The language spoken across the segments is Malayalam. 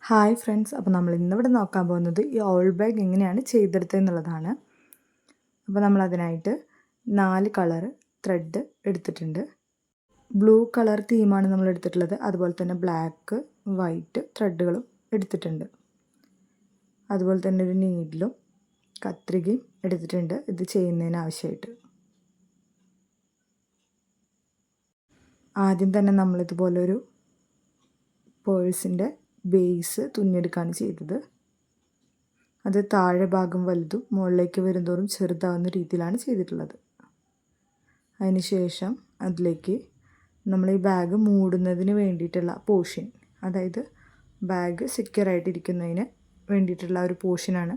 ഹായ് ഫ്രണ്ട്സ്, അപ്പോൾ നമ്മൾ ഇന്നിവിടെ നോക്കാൻ പോകുന്നത് ഈ ഓൾ ബാഗ് എങ്ങനെയാണ് ചെയ്തെടുത്തതെന്നുള്ളതാണ്. അപ്പോൾ നമ്മളതിനായിട്ട് 4 കളർ ത്രെഡ് എടുത്തിട്ടുണ്ട്. ബ്ലൂ കളർ തീമാണ് നമ്മൾ എടുത്തിട്ടുള്ളത്. അതുപോലെ തന്നെ ബ്ലാക്ക്, വൈറ്റ് ത്രെഡുകളും എടുത്തിട്ടുണ്ട്. അതുപോലെ തന്നെ ഒരു നീഡിലും കത്രികയും എടുത്തിട്ടുണ്ട് ഇത് ചെയ്യുന്നതിന് ആവശ്യമായിട്ട്. ആദ്യം തന്നെ നമ്മളിതുപോലൊരു പേഴ്സിൻ്റെ ബേസ് തുന്നിയെടുക്കുകയാണ് ചെയ്തത്. അത് താഴെ ഭാഗം വലുതും മുകളിലേക്ക് വരുന്തോറും ചെറുതാവുന്ന രീതിയിലാണ് ചെയ്തിട്ടുള്ളത്. അതിനുശേഷം അതിലേക്ക് നമ്മൾ ഈ ബാഗ് മൂടുന്നതിന് വേണ്ടിയിട്ടുള്ള പോർഷൻ, അതായത് ബാഗ് സെക്യൂറായിട്ടിരിക്കുന്നതിന് വേണ്ടിയിട്ടുള്ള ഒരു പോർഷനാണ്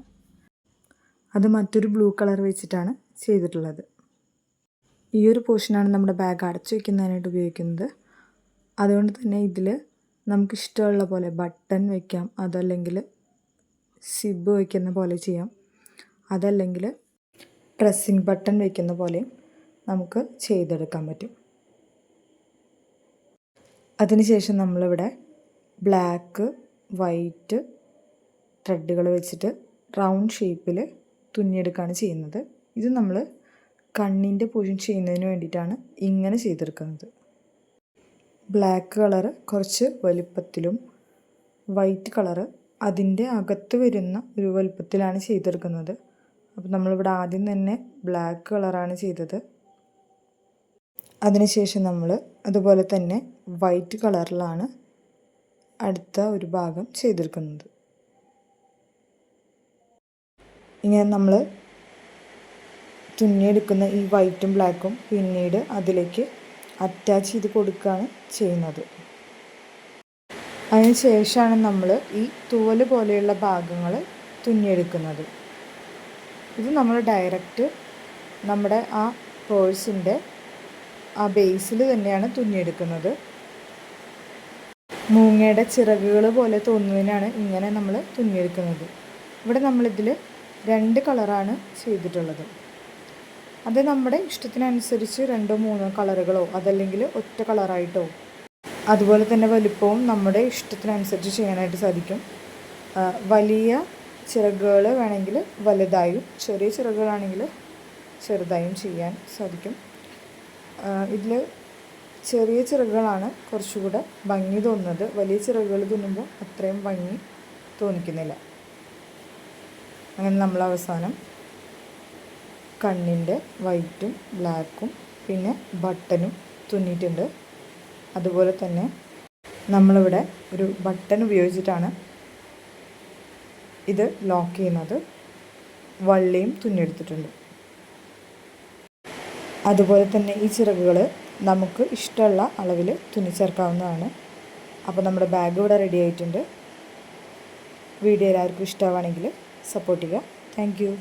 അത് മറ്റൊരു ബ്ലൂ കളർ വെച്ചിട്ടാണ് ചെയ്തിട്ടുള്ളത്. ഈ ഒരു പോർഷനാണ് നമ്മുടെ ബാഗ് അടച്ചു വയ്ക്കുന്നതിനായിട്ട് ഉപയോഗിക്കുന്നത്. അതുകൊണ്ട് തന്നെ ഇതിൽ നമുക്കിഷ്ടമുള്ള പോലെ ബട്ടൺ വയ്ക്കാം, അതല്ലെങ്കിൽ സിബ് വയ്ക്കുന്ന പോലെ ചെയ്യാം, അതല്ലെങ്കിൽ പ്രസ്സിങ് ബട്ടൺ വയ്ക്കുന്ന പോലെയും നമുക്ക് ചെയ്തെടുക്കാൻ പറ്റും. അതിനുശേഷം നമ്മളിവിടെ ബ്ലാക്ക്, വൈറ്റ് ത്രെഡുകൾ വെച്ചിട്ട് റൗണ്ട് ഷേപ്പിൽ തുന്നിയെടുക്കുകയാണ് ചെയ്യുന്നത്. ഇത് നമ്മൾ കണ്ണിൻ്റെ പോർഷൻ ചെയ്യുന്നതിന് വേണ്ടിയിട്ടാണ് ഇങ്ങനെ ചെയ്തെടുക്കുന്നത്. ബ്ലാക്ക് കളറ് കുറച്ച് വലുപ്പത്തിലും വൈറ്റ് കളറ് അതിൻ്റെ അകത്ത് വരുന്ന ഒരു വലുപ്പത്തിലാണ് ചെയ്തെടുക്കുന്നത്. അപ്പോൾ നമ്മളിവിടെ ആദ്യം തന്നെ ബ്ലാക്ക് കളറാണ് ചെയ്തത്. അതിനുശേഷം നമ്മൾ അതുപോലെ തന്നെ വൈറ്റ് കളറിലാണ് അടുത്ത ഒരു ഭാഗം ചെയ്തെടുക്കുന്നത്. ഇങ്ങനെ നമ്മൾ തുന്നിയെടുക്കുന്ന ഈ വൈറ്റും ബ്ലാക്കും പിന്നീട് അതിലേക്ക് അറ്റാച്ച് ചെയ്ത് കൊടുക്കുകയാണ് ചെയ്യുന്നത്. അതിന് ശേഷമാണ് നമ്മൾ ഈ തൂവൽ പോലെയുള്ള ഭാഗങ്ങൾ തുന്നിയെടുക്കുന്നത്. ഇത് നമ്മൾ ഡയറക്റ്റ് നമ്മുടെ ആ പേഴ്സിൻ്റെ ആ ബേസിൽ തന്നെയാണ് തുന്നിയെടുക്കുന്നത്. മൂങ്ങയുടെ ചിറകുകൾ പോലെ തോന്നുന്നതിനാണ് ഇങ്ങനെ നമ്മൾ തുന്നിയെടുക്കുന്നത്. ഇവിടെ നമ്മളിതിൽ 2 കളറാണ് ചെയ്തിട്ടുള്ളത്. അത് നമ്മുടെ ഇഷ്ടത്തിനനുസരിച്ച് 2-3 കളറുകളോ അതല്ലെങ്കിൽ ഒറ്റ കളറായിട്ടോ, അതുപോലെ തന്നെ വലുപ്പവും നമ്മുടെ ഇഷ്ടത്തിനനുസരിച്ച് ചെയ്യാനായിട്ട് സാധിക്കും. വലിയ ചിറകുകൾ വേണമെങ്കിൽ വലുതായും, ചെറിയ ചിറകുകളാണെങ്കിൽ ചെറുതായും ചെയ്യാൻ സാധിക്കും. ഇതിൽ ചെറിയ ചിറകുകളാണ് കുറച്ചുകൂടെ ഭംഗി തോന്നുന്നത്. വലിയ ചിറകുകൾ തുന്നുമ്പോൾ അത്രയും ഭംഗി തോന്നിക്കുന്നില്ല. അങ്ങനെ നമ്മൾ അവസാനം കണ്ണിൻ്റെ വൈറ്റും ബ്ലാക്കും പിന്നെ ബട്ടനും തുന്നിയിട്ടുണ്ട്. അതുപോലെ തന്നെ നമ്മളിവിടെ ഒരു ബട്ടൺ ഉപയോഗിച്ചിട്ടാണ് ഇത് ലോക്ക് ചെയ്യുന്നത്. വള്ളിയും തുന്നിയെടുത്തിട്ടുണ്ട്. അതുപോലെ തന്നെ ഈ ചിറകുകൾ നമുക്ക് ഇഷ്ടമുള്ള അളവിൽ തുന്നിച്ചേർക്കാവുന്നതാണ്. അപ്പോൾ നമ്മുടെ ബാഗ് ഇവിടെ റെഡി ആയിട്ടുണ്ട്. വീഡിയോ എല്ലാവർക്കും ഇഷ്ടമാണെങ്കിൽ സപ്പോർട്ട് ചെയ്യുക. Thank you.